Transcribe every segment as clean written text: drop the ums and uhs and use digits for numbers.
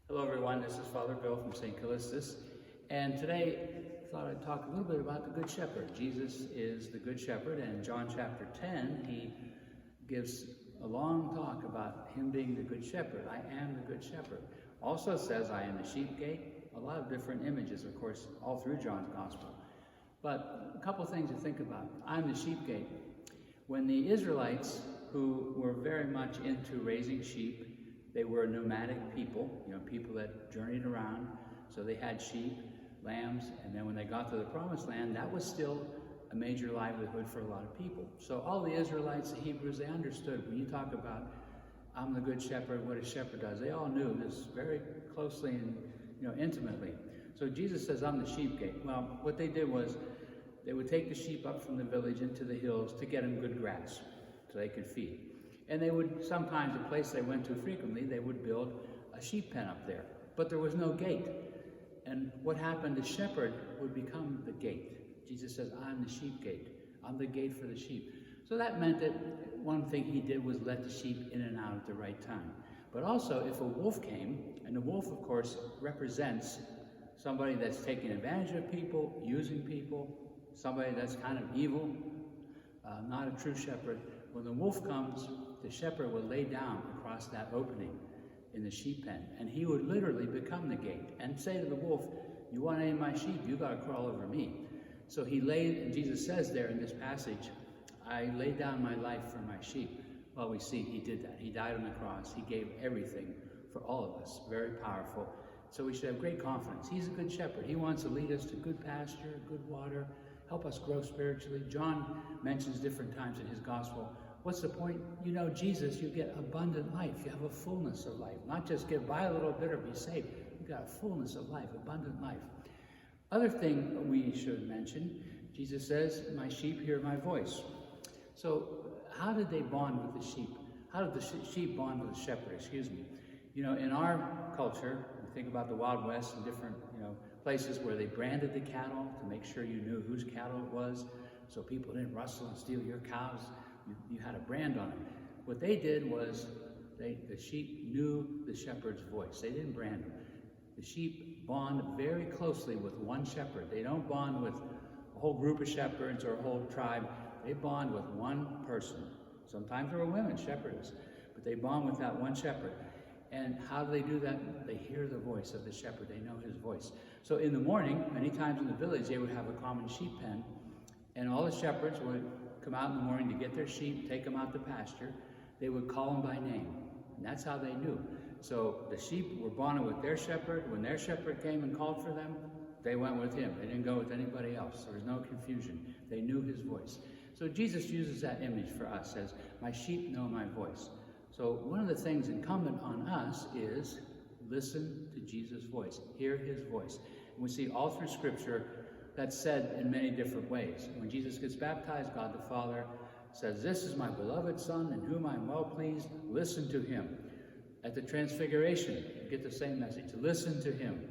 Hello everyone, this is Father Bill from St. Callistus, and today I thought I'd talk a little bit about the Good Shepherd. Jesus is the Good Shepherd, and John chapter 10, he gives a long talk about him being the Good Shepherd. I am the Good Shepherd. Also says, I am the sheep gate. A lot of different images, of course, all through John's Gospel. But a couple things to think about. I'm the sheep gate. When the Israelites, who were very much into raising sheep, they were nomadic people, people that journeyed around. So they had sheep, lambs, and then when they got to the promised land, that was still a major livelihood for a lot of people. So all the Israelites, the Hebrews, they understood when you talk about I'm the good shepherd, what a shepherd does. They all knew this very closely and intimately. So Jesus says, I'm the sheep gate. Well, what they did was they would take the sheep up from the village into the hills to get them good grass so they could feed. And they would, sometimes the place they went to frequently, they would build a sheep pen up there. But there was no gate. And what happened, the shepherd would become the gate. Jesus says, I'm the sheep gate. I'm the gate for the sheep. So that meant that one thing he did was let the sheep in and out at the right time. But also, if a wolf came, and the wolf, of course, represents somebody that's taking advantage of people, using people, somebody that's kind of evil, not a true shepherd. When the wolf comes, the shepherd would lay down across that opening in the sheep pen, and he would literally become the gate and say to the wolf, you want any of my sheep, you got to crawl over me. So he laid, and Jesus says there in this passage, I laid down my life for my sheep. Well, we see he did that. He died on the cross. He gave everything for all of us. Very powerful. So we should have great confidence. He's a good shepherd. He wants to lead us to good pasture, good water, help us grow spiritually. John mentions different times in his gospel, what's the point? You know Jesus, you get abundant life. You have a fullness of life. Not just get by a little bit or be saved. You've got a fullness of life, abundant life. Other thing we should mention, Jesus says, my sheep hear my voice. So how did they bond with the sheep? How did the sheep bond with the shepherd, in our culture, we think about the Wild West and different, places where they branded the cattle to make sure you knew whose cattle it was, so people didn't rustle and steal your cows. You had a brand on it. What they did was the sheep knew the shepherd's voice. They didn't brand them. The sheep bond very closely with one shepherd. They don't bond with a whole group of shepherds or a whole tribe. They bond with one person. Sometimes there are women shepherds, but they bond with that one shepherd. And how do they do that? They hear the voice of the shepherd. They know his voice. So in the morning, many times in the village, they would have a common sheep pen, and all the shepherds would come out in the morning to get their sheep, take them out to pasture. They would call them by name, and that's how they knew. So the sheep were bonded with their shepherd. When their shepherd came and called for them, they went with him. They didn't go with anybody else. There was no confusion. They knew his voice. So Jesus uses that image for us as, my sheep know my voice. So one of the things incumbent on us is listen to Jesus' voice, hear his voice. And we see all through Scripture that's said in many different ways. When Jesus gets baptized, God the Father says, this is my beloved Son in whom I am well pleased, listen to him. At the Transfiguration, you get the same message, listen to him.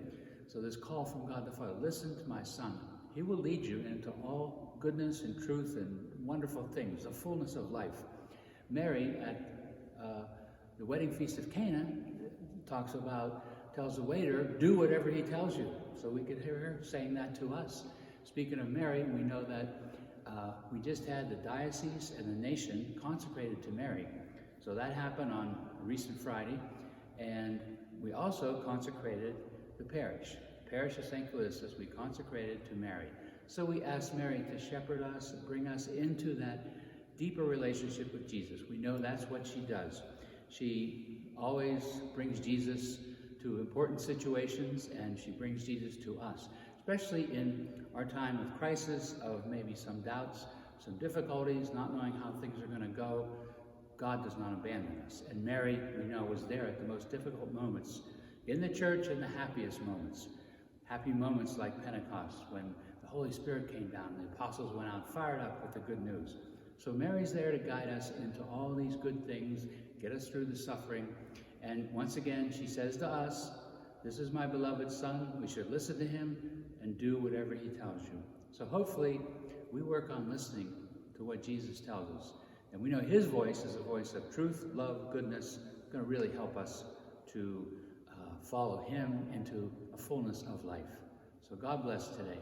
So this call from God the Father, listen to my Son. He will lead you into all goodness and truth and wonderful things, the fullness of life. Mary at the wedding feast of Cana tells the waiter, do whatever he tells you. So we could hear her saying that to us. Speaking of Mary, we know that we just had the diocese and the nation consecrated to Mary. So that happened on recent Friday. And we also consecrated the parish. The parish of St. Callistus, we consecrated to Mary. So we asked Mary to shepherd us, bring us into that deeper relationship with Jesus. We know that's what she does. She always brings Jesus to important situations, and she brings Jesus to us, especially in our time of crisis, of maybe some doubts, some difficulties, not knowing how things are going to go. God does not abandon us. And Mary, we know, was there at the most difficult moments in the church and the happiest moments. Happy moments like Pentecost, when the Holy Spirit came down and the apostles went out fired up with the good news. So Mary's there to guide us into all these good things, get us through the suffering. And once again, she says to us, this is my beloved Son. We should listen to him and do whatever he tells you. So hopefully we work on listening to what Jesus tells us. And we know his voice is a voice of truth, love, goodness. It's going to really help us to follow him into a fullness of life. So God bless today.